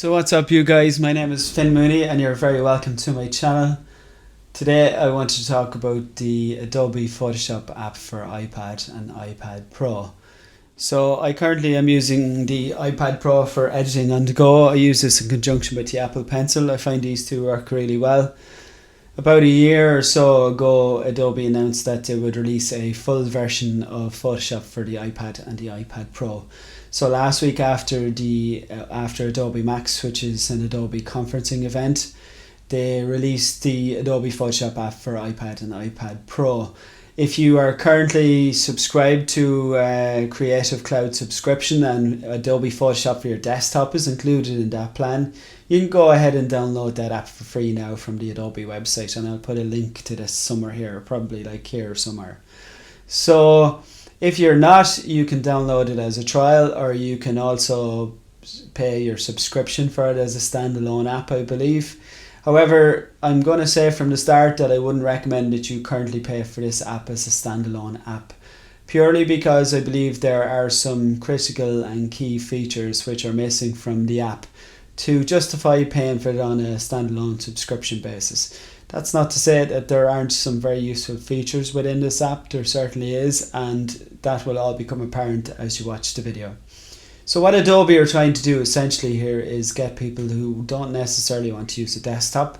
So what's up you guys, my name is Finn Mooney and you're very welcome to my channel. Today I want to talk about the Adobe Photoshop app for iPad and iPad Pro. So I currently am using the iPad Pro for editing on the go. I use this in conjunction with the Apple Pencil. I find these two work really well. About a year or so ago, Adobe announced that they would release a full version of Photoshop for the iPad and the iPad Pro. So last week after Adobe Max, which is an Adobe conferencing event, they released the Adobe Photoshop app for iPad and iPad Pro. If you are currently subscribed to a Creative Cloud subscription and Adobe Photoshop for your desktop is included in that plan, you can go ahead and download that app for free now from the Adobe website, and I'll put a link to this somewhere here, probably like here somewhere. So if you're not, you can download it as a trial, or you can also pay your subscription for it as a standalone app, I believe. However, I'm going to say from the start that I wouldn't recommend that you currently pay for this app as a standalone app, purely because I believe there are some critical and key features which are missing from the app to justify paying for it on a standalone subscription basis. That's not to say that there aren't some very useful features within this app. There certainly is, and that will all become apparent as you watch the video. So what Adobe are trying to do essentially here is get people who don't necessarily want to use a desktop,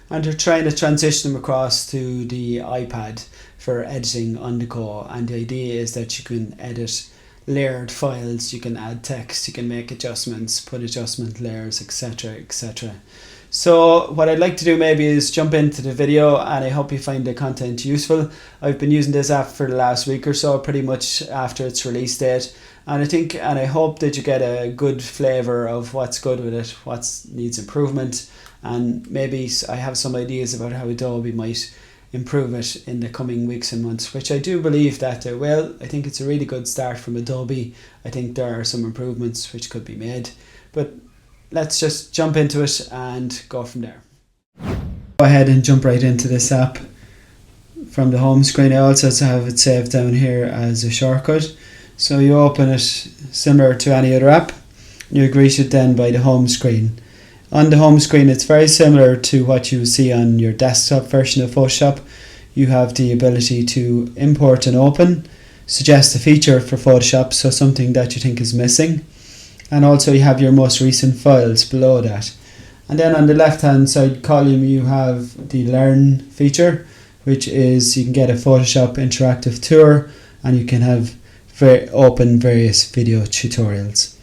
and they're trying to transition them across to the iPad for editing on the go. And the idea is that you can edit layered files, you can add text, you can make adjustments, put adjustment layers, etc, etc. So what I'd like to do maybe is jump into the video, and I hope you find the content useful. I've been using this app for the last week or so, pretty much after its release date, and I hope that you get a good flavour of what's good with it, what needs improvement, and maybe I have some ideas about how Adobe might improve it in the coming weeks and months, which I do believe that they will. I think it's a really good start from Adobe. I think there are some improvements which could be made, but let's just jump into it and go from there. Go ahead and jump right into this app from the home screen. I also have it saved down here as a shortcut. So you open it similar to any other app. You're greeted then by the home screen. On the home screen, it's very similar to what you see on your desktop version of Photoshop. You have the ability to import and open, suggest a feature for Photoshop, so something that you think is missing, and also you have your most recent files below that. And then on the left hand side column you have the Learn feature, which is you can get a Photoshop interactive tour, and you can have open various video tutorials.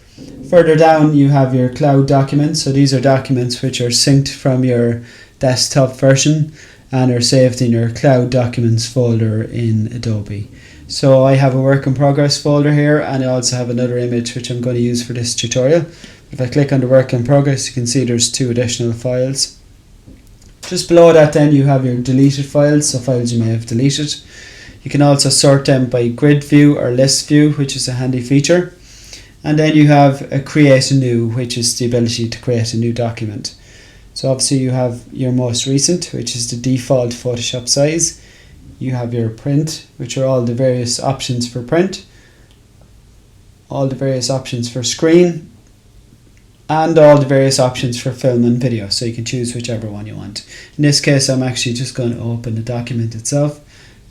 Further down you have your cloud documents. So these are documents which are synced from your desktop version and are saved in your cloud documents folder in Adobe. So I have a work in progress folder here, and I also have another image which I'm going to use for this tutorial. If I click on the work in progress, you can see there's 2 additional files. Just below that then you have your deleted files, so files you may have deleted. You can also sort them by grid view or list view, which is a handy feature. And then you have a create a new, which is the ability to create a new document. So obviously you have your most recent, which is the default Photoshop size. You have your print, which are all the various options for print, all the various options for screen, and all the various options for film and video. So you can choose whichever one you want. In this case, I'm actually just going to open the document itself,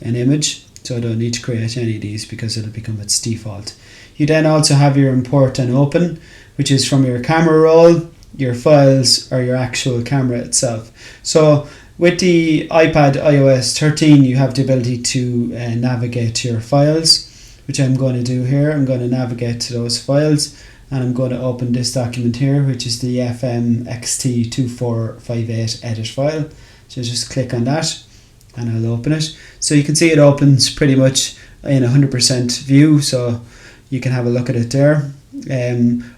an image. So I don't need to create any of these because it'll become its default. You then also have your import and open, which is from your camera roll, your files, or your actual camera itself. So with the iPad iOS 13, you have the ability to navigate to your files, which I'm going to do here. I'm going to navigate to those files, and I'm going to open this document here, which is the FMXT2458 edit file. So just click on that and I'll open it. So you can see it opens pretty much in 100% view, so you can have a look at it there.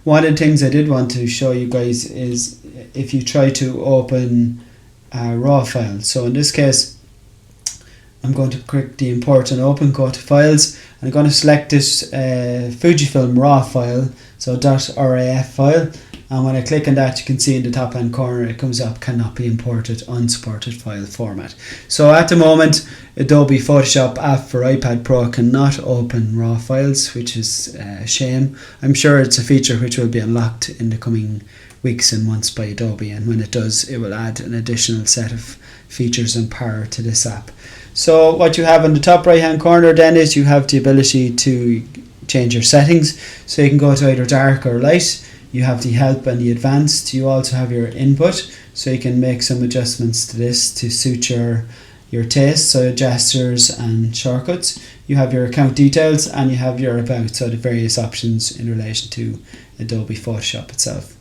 One of the things I did want to show you guys is if you try to open a raw file. So in this case, I'm going to click the import and open, go to files, and I'm going to select this Fujifilm raw file, so .raf file, and when I click on that, you can see in the top hand corner it comes up cannot be imported, unsupported file format. So at the moment, Adobe Photoshop app for iPad Pro cannot open raw files, which is a shame. I'm sure it's a feature which will be unlocked in the coming weeks and months by Adobe, and when it does, it will add an additional set of features and power to this app. So what you have in the top right hand corner then is you have the ability to change your settings, so you can go to either dark or light. You have the help and the advanced. You also have your input, so you can make some adjustments to this to suit your taste, so gestures and shortcuts. You have your account details, and you have your about, so the various options in relation to Adobe Photoshop itself.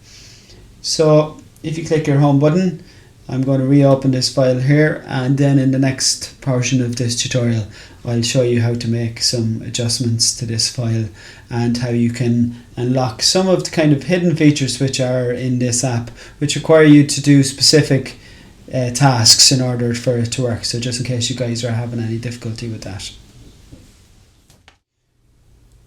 So if you click your home button, I'm going to reopen this file here, and then in the next portion of this tutorial I'll show you how to make some adjustments to this file and how you can unlock some of the kind of hidden features which are in this app, which require you to do specific tasks in order for it to work. So just in case you guys are having any difficulty with that.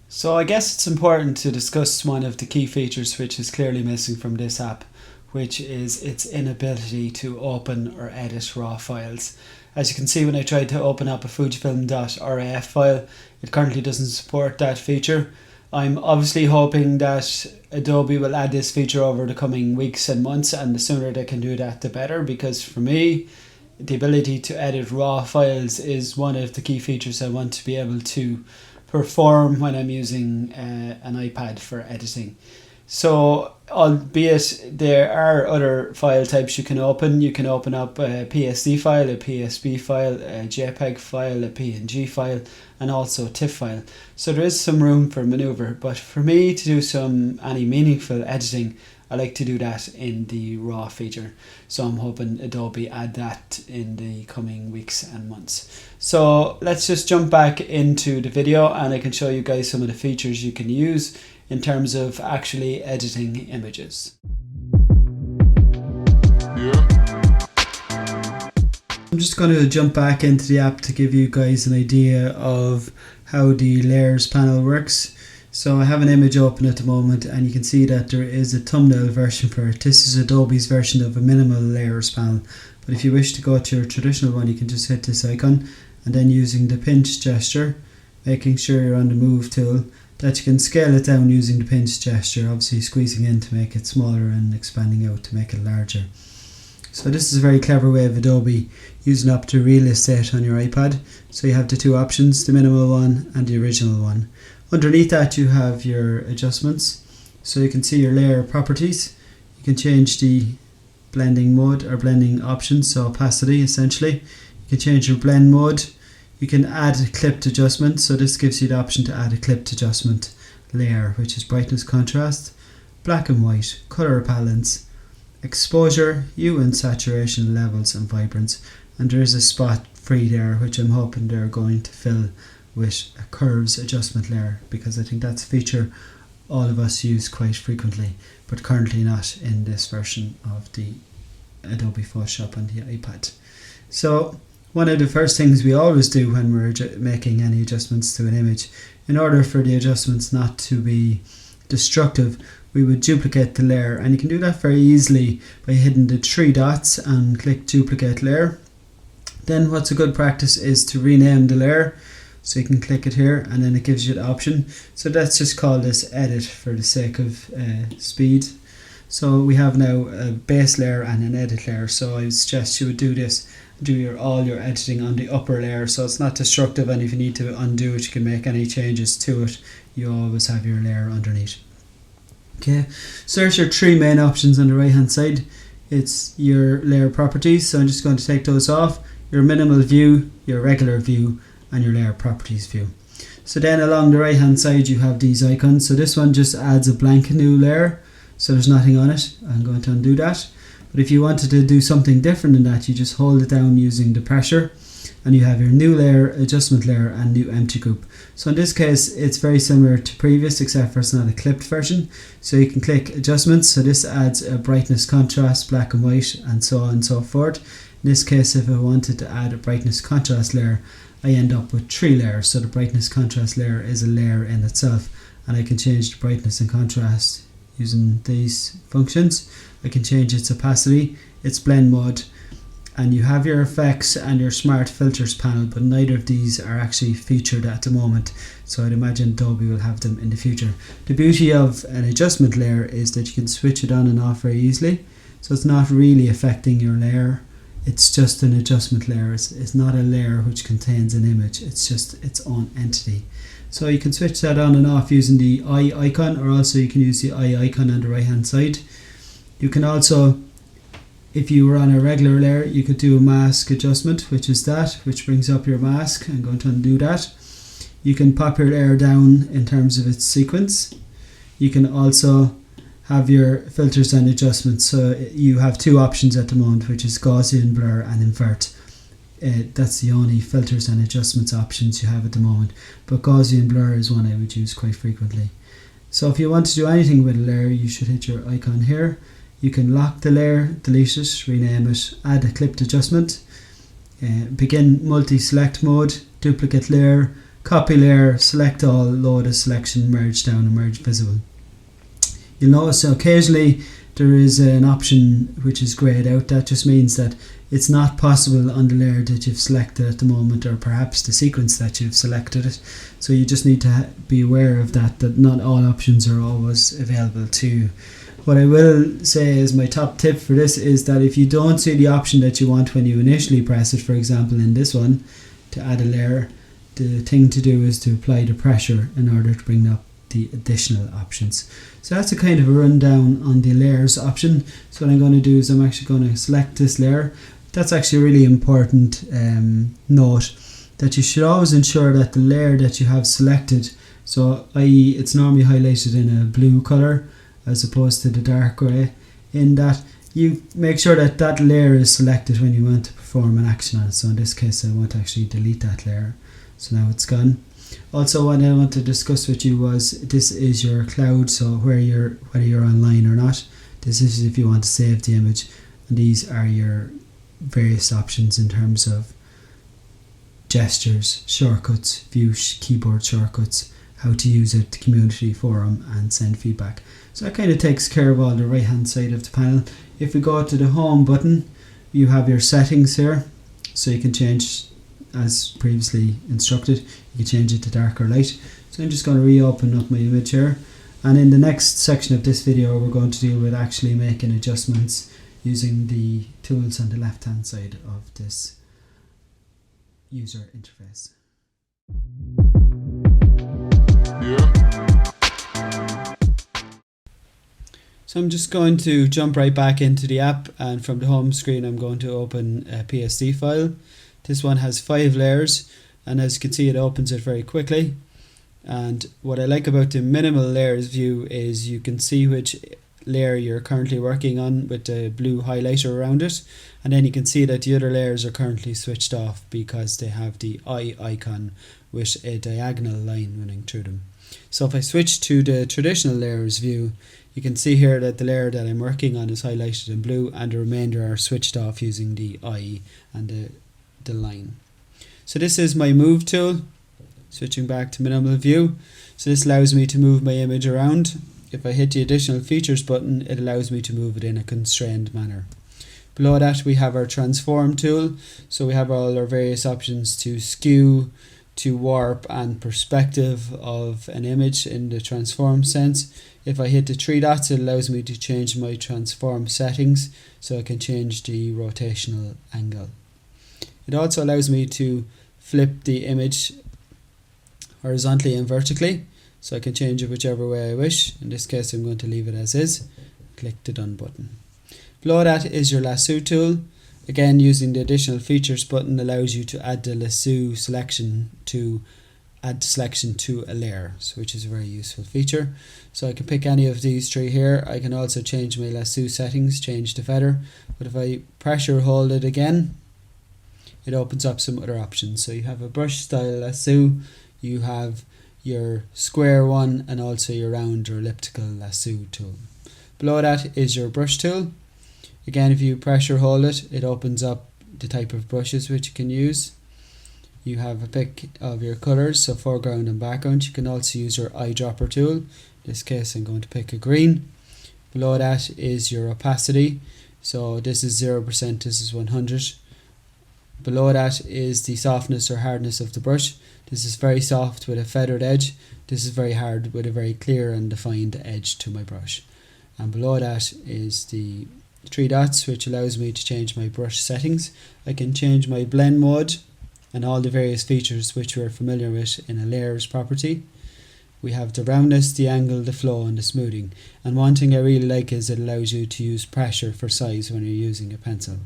So I guess it's important to discuss one of the key features which is clearly missing from this app, which is its inability to open or edit raw files. As you can see, when I tried to open up a Fujifilm.raf file, it currently doesn't support that feature. I'm obviously hoping that Adobe will add this feature over the coming weeks and months, and the sooner they can do that the better, because for me the ability to edit raw files is one of the key features I want to be able to perform when I'm using an iPad for editing. So albeit there are other file types you can open up a PSD file, a PSB file, a JPEG file, a PNG file, and also a TIFF file. So there is some room for maneuver, but for me to do any meaningful editing, I like to do that in the raw feature. So I'm hoping Adobe add that in the coming weeks and months. So let's just jump back into the video, and I can show you guys some of the features you can use in terms of actually editing images. I'm just going to jump back into the app to give you guys an idea of how the layers panel works. So I have an image open at the moment, and you can see that there is a thumbnail version for it. This is Adobe's version of a minimal layers panel, but if you wish to go to your traditional one, you can just hit this icon, and then using the pinch gesture, making sure you're on the move tool, that you can scale it down using the pinch gesture, obviously squeezing in to make it smaller and expanding out to make it larger. So this is a very clever way of Adobe using up the real estate on your iPad. So you have the two options, the minimal one and the original one. Underneath that you have your adjustments. So you can see your layer properties. You can change the blending mode or blending options, so opacity essentially. You can change your blend mode. You can add a clipped adjustment, so this gives you the option to add a clipped adjustment layer, which is brightness, contrast, black and white, color balance, exposure, hue and saturation levels, and vibrance. And there is a spot free there, which I'm hoping they're going to fill with a curves adjustment layer, because I think that's a feature all of us use quite frequently, but currently not in this version of the Adobe Photoshop on the iPad. So one of the first things we always do when we're making any adjustments to an image, in order for the adjustments not to be destructive, we would duplicate the layer, and you can do that very easily by hitting the three dots and click duplicate layer. Then what's a good practice is to rename the layer, so you can click it here and then it gives you the option. So let's just call this edit for the sake of speed. So we have now a base layer and an edit layer, so I would suggest you would do this, do all your editing on the upper layer, so it's not destructive, and if you need to undo it, you can make any changes to it. You always have your layer underneath. Okay, so there's your three main options on the right hand side. It's your layer properties, so I'm just going to take those off, your minimal view, your regular view, and your layer properties view. So then along the right hand side you have these icons. So this one just adds a blank new layer, so there's nothing on it. I'm going to undo that. But if you wanted to do something different than that, you just hold it down using the pressure, and you have your new layer, adjustment layer, and new empty group. So in this case it's very similar to previous, except for it's not a clipped version. So you can click adjustments, so this adds a brightness, contrast, black and white, and so on and so forth. In this case, if I wanted to add a brightness contrast layer, I end up with three layers. So the brightness contrast layer is a layer in itself, and I can change the brightness and contrast using these functions. I can change its opacity, its blend mode, and you have your effects and your smart filters panel, but neither of these are actually featured at the moment, so I'd imagine Adobe will have them in the future. The beauty of an adjustment layer is that you can switch it on and off very easily, so it's not really affecting your layer. It's just an adjustment layer. It's not a layer which contains an image, it's just its own entity. So you can switch that on and off using the eye icon, or also you can use the eye icon on the right hand side. You can also, if you were on a regular layer, you could do a mask adjustment, which is that, which brings up your mask. I'm going to undo that. You can pop your layer down in terms of its sequence. You can also have your filters and adjustments. So you have two options at the moment, which is Gaussian, blur and invert. That's the only filters and adjustments options you have at the moment, but Gaussian blur is one I would use quite frequently. So if you want to do anything with a layer, you should hit your icon here. You can lock the layer, delete it, rename it, add a clipped adjustment, begin multi-select mode, duplicate layer, copy layer, select all, load as selection, merge down and merge visible. You'll notice occasionally there is an option which is grayed out. That just means that it's not possible on the layer that you've selected at the moment, or perhaps the sequence that you've selected it. So you just need to be aware of that not all options are always available to you. What I will say is my top tip for this is that if you don't see the option that you want when you initially press it, for example in this one, to add a layer, the thing to do is to apply the pressure in order to bring up the additional options. So that's a kind of a rundown on the layers option. So what I'm going to do is I'm actually going to select this layer. That's actually a really important note, that you should always ensure that the layer that you have selected, so i.e. it's normally highlighted in a blue colour as opposed to the dark grey, in that you make sure that that layer is selected when you want to perform an action on it. So in this case I want to actually delete that layer, so now it's gone. Also, what I want to discuss with you was, this is your cloud, so whether you're online or not, this is if you want to save the image, and these are your various options in terms of gestures, shortcuts, view keyboard shortcuts, how to use it, community forum and send feedback. So that kind of takes care of all the right hand side of the panel. If we go to the home button, you have your settings here, so you can change as previously instructed. You can change it to dark or light. So I'm just going to reopen up my image here, and in the next section of this video we're going to deal with actually making adjustments using the tools on the left hand side of this user interface. So I'm just going to jump right back into the app, and from the home screen I'm going to open a PSD file. This one has 5 layers, and as you can see it opens it very quickly. And what I like about the minimal layers view is you can see which layer you're currently working on with the blue highlighter around it, and then you can see that the other layers are currently switched off because they have the eye icon with a diagonal line running through them. So if I switch to the traditional layers view, you can see here that the layer that I'm working on is highlighted in blue, and the remainder are switched off using the eye and the line. So this is my move tool, switching back to minimal view. So this allows me to move my image around. If I hit the additional features button, it allows me to move it in a constrained manner. Below that we have our transform tool, so we have all our various options to skew, to warp and perspective of an image in the transform sense. If I hit the 3 dots, it allows me to change my transform settings, so I can change the rotational angle. It also allows me to flip the image horizontally and vertically, so I can change it whichever way I wish. In this case I'm going to leave it as is. Click the done button. Below that is your lasso tool. Again, using the additional features button allows you to add the lasso selection to a layer, which is a very useful feature. So I can pick any of these 3 here. I can also change my lasso settings, change the feather, but if I pressure hold it again, it opens up some other options. So you have a brush style lasso, you have your square one, and also your round or elliptical lasso tool. Below that is your brush tool. Again, if you pressure hold it, it opens up the type of brushes which you can use. You have a pick of your colours, so foreground and background. You can also use your eyedropper tool. In this case I'm going to pick a green. Below that is your opacity. So this is 0%, this is 100. Below that is the softness or hardness of the brush. This is very soft with a feathered edge. This is very hard with a very clear and defined edge to my brush. And below that is the three dots, which allows me to change my brush settings. I can change my blend mode and all the various features which we're familiar with in a layers property. We have the roundness, the angle, the flow and the smoothing. And one thing I really like is it allows you to use pressure for size when you're using a pencil.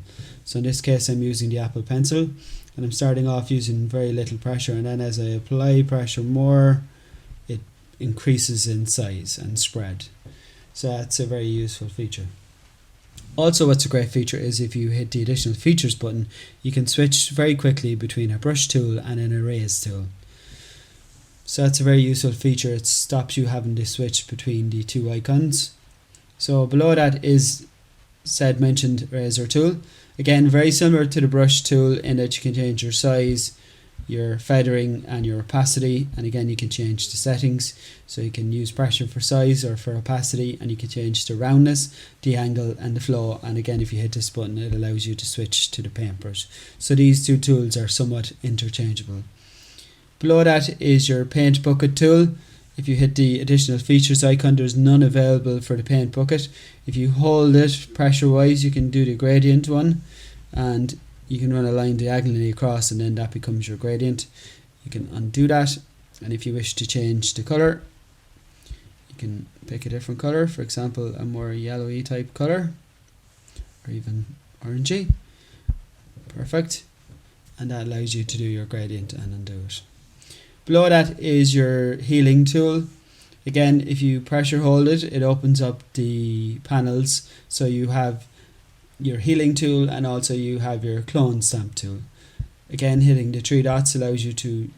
So in this case I'm using the Apple pencil and I'm starting off using very little pressure, and then as I apply pressure more, it increases in size and spread. So that's a very useful feature. Also, what's a great feature is if you hit the additional features button, you can switch very quickly between a brush tool and an erase tool. So that's a very useful feature. It stops you having to switch between the two icons. So below that is said mentioned eraser tool. Again, very similar to the brush tool in that you can change your size, your feathering and your opacity, and again you can change the settings. So you can use pressure for size or for opacity, and you can change the roundness, the angle and the flow, and again if you hit this button it allows you to switch to the paintbrush. So these two tools are somewhat interchangeable. Below that is your paint bucket tool. If you hit the additional features icon, there's none available for the paint bucket. If you hold it pressure wise, you can do the gradient one, and you can run a line diagonally across and then that becomes your gradient. You can undo that, and if you wish to change the colour, you can pick a different colour, for example a more yellowy type colour or even orangey. Perfect. And that allows you to do your gradient and undo it. Below that is your healing tool. Again, if you pressure hold it, it opens up the panels. So you have your healing tool and also you have your clone stamp tool. Again, hitting the three dots allows you to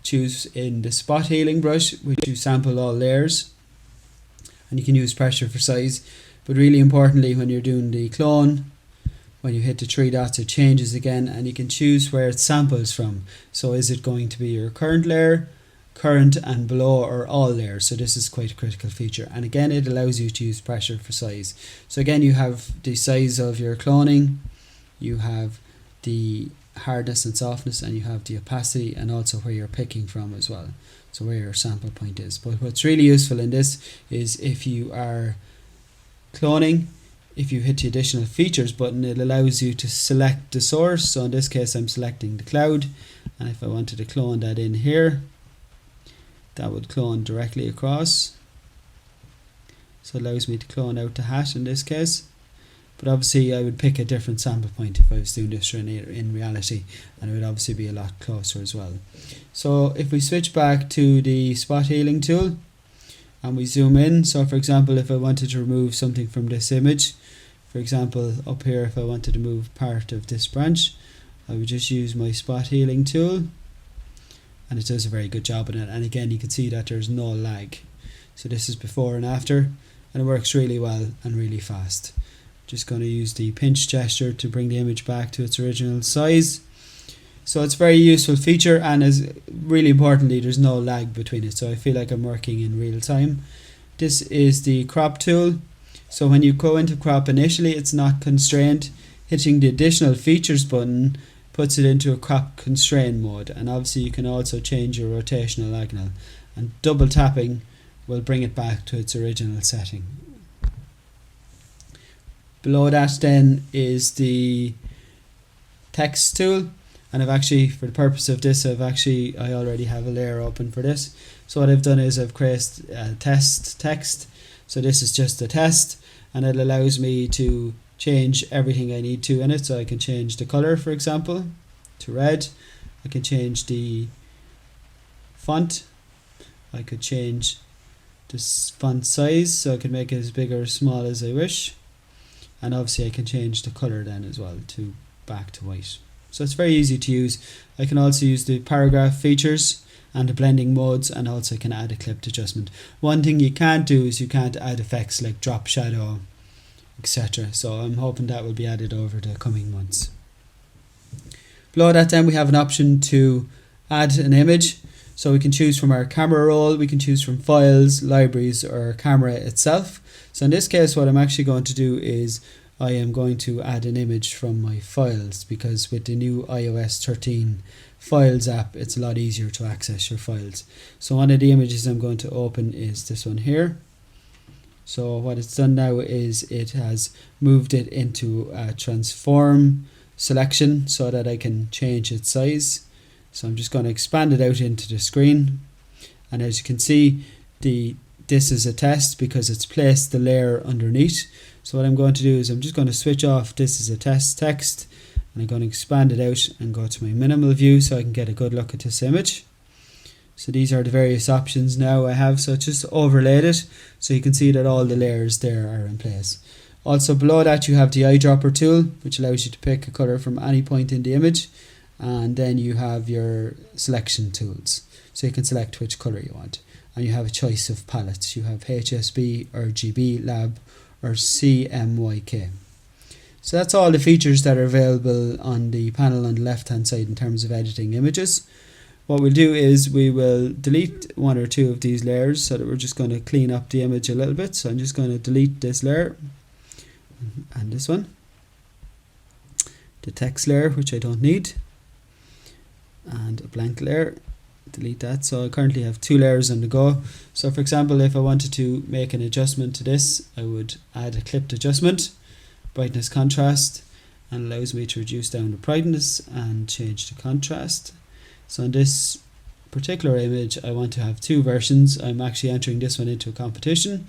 choose in the spot healing brush, which you sample all layers, and you can use pressure for size. But really importantly, when you're doing the clone, when you hit the three dots it changes again, and you can choose where it samples from. So is it going to be your current layer, current and below, or all layers? So this is quite a critical feature, and again it allows you to use pressure for size. So again you have the size of your cloning, you have the hardness and softness, and you have the opacity and also where you're picking from as well, so where your sample point is. But what's really useful in this is if you are cloning, if you hit the additional features button, it allows you to select the source. So in this case I'm selecting the cloud, and if I wanted to clone that in here, that would clone directly across. So it allows me to clone out the hat in this case. But obviously I would pick a different sample point if I was doing this in reality, and it would obviously be a lot closer as well. So if we switch back to the spot healing tool and we zoom in, so for example if I wanted to remove something from this image, for example up here if I wanted to move part of this branch, I would just use my spot healing tool and it does a very good job on it. And again you can see that there's no lag. So this is before and after, and it works really well and really fast. Just going to use the pinch gesture to bring the image back to its original size. So it's a very useful feature, and is really importantly there's no lag between it, so I feel like I'm working in real time. This is the crop tool. So when you go into crop initially it's not constrained. Hitting the additional features button puts it into a crop constrained mode, and obviously you can also change your rotational diagonal, and double tapping will bring it back to its original setting. Below that then is the text tool, and I've actually, for the purpose of this, I already have a layer open for this. So what I've done is I've created a test text. So this is just a test, and it allows me to change everything I need to in it. So I can change the color, for example, to red. I can change the font. I could change this font size, so I can make it as big or small as I wish. And obviously I can change the color then as well to back to white. So it's very easy to use. I can also use the paragraph features and the blending modes, and also can add a clipped adjustment. One thing you can't do is you can't add effects like drop shadow, etc. So I'm hoping that will be added over the coming months. Below that then we have an option to add an image. So we can choose from our camera roll, we can choose from files, libraries, or camera itself. So in this case what I'm actually going to do is I am going to add an image from my files, because with the new iOS 13 Files app, it's a lot easier to access your files. So one of the images I'm going to open is this one here. So what it's done now is it has moved it into a transform selection so that I can change its size. So I'm just going to expand it out into the screen, and as you can see, this is a test because it's placed the layer underneath. So what I'm going to do is I'm just going to switch off this is a test text, and I'm going to expand it out and go to my minimal view so I can get a good look at this image. So these are the various options now I have. So just overlaid it so you can see that all the layers there are in place. Also below that you have the eyedropper tool, which allows you to pick a color from any point in the image, and then you have your selection tools, so you can select which color you want, and you have a choice of palettes. You have HSB, RGB, Lab or CMYK. So that's all the features that are available on the panel on the left hand side in terms of editing images. What we'll do is we will delete one or two of these layers, so that we're just going to clean up the image a little bit. So I'm just going to delete this layer and this one, the text layer, which I don't need, and a blank layer, delete that. So I currently have two layers on the go. So for example, if I wanted to make an adjustment to this, I would add a clipped adjustment, brightness contrast, and allows me to reduce down the brightness and change the contrast. So in this particular image I want to have two versions. I'm actually entering this one into a competition,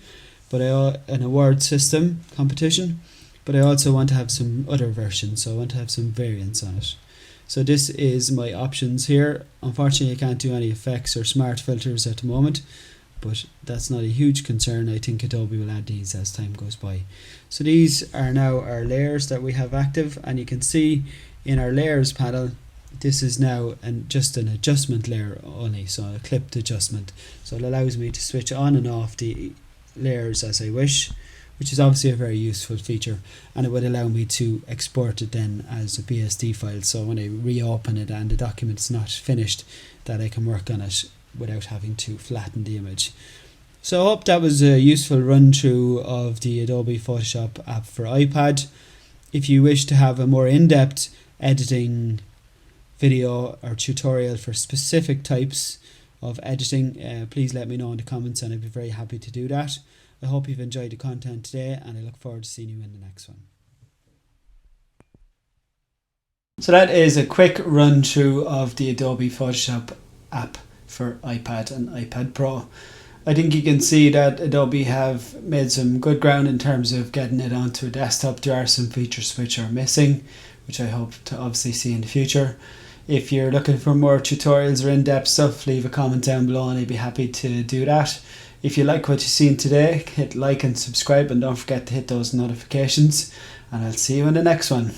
but an award system competition, but I also want to have some other versions, so I want to have some variants on it. So this is my options here. Unfortunately I can't do any effects or smart filters at the moment, but that's not a huge concern. I think Adobe will add these as time goes by. So these are now our layers that we have active, and you can see in our layers panel this is now just an adjustment layer only, so a clipped adjustment. So it allows me to switch on and off the layers as I wish, which is obviously a very useful feature, and it would allow me to export it then as a BSD file, so when I reopen it and the document is not finished, that I can work on it without having to flatten the image. So I hope that was a useful run through of the Adobe Photoshop app for iPad. If you wish to have a more in-depth editing video or tutorial for specific types of editing, please let me know in the comments and I'd be very happy to do that. I hope you've enjoyed the content today, and I look forward to seeing you in the next one. So that is a quick run through of the Adobe Photoshop app for iPad and iPad Pro. I think you can see that Adobe have made some good ground in terms of getting it onto a desktop. There are some features which are missing, which I hope to obviously see in the future. If you're looking for more tutorials or in-depth stuff, leave a comment down below and I'd be happy to do that. If you like what you've seen today, hit like and subscribe, and don't forget to hit those notifications, and I'll see you in the next one.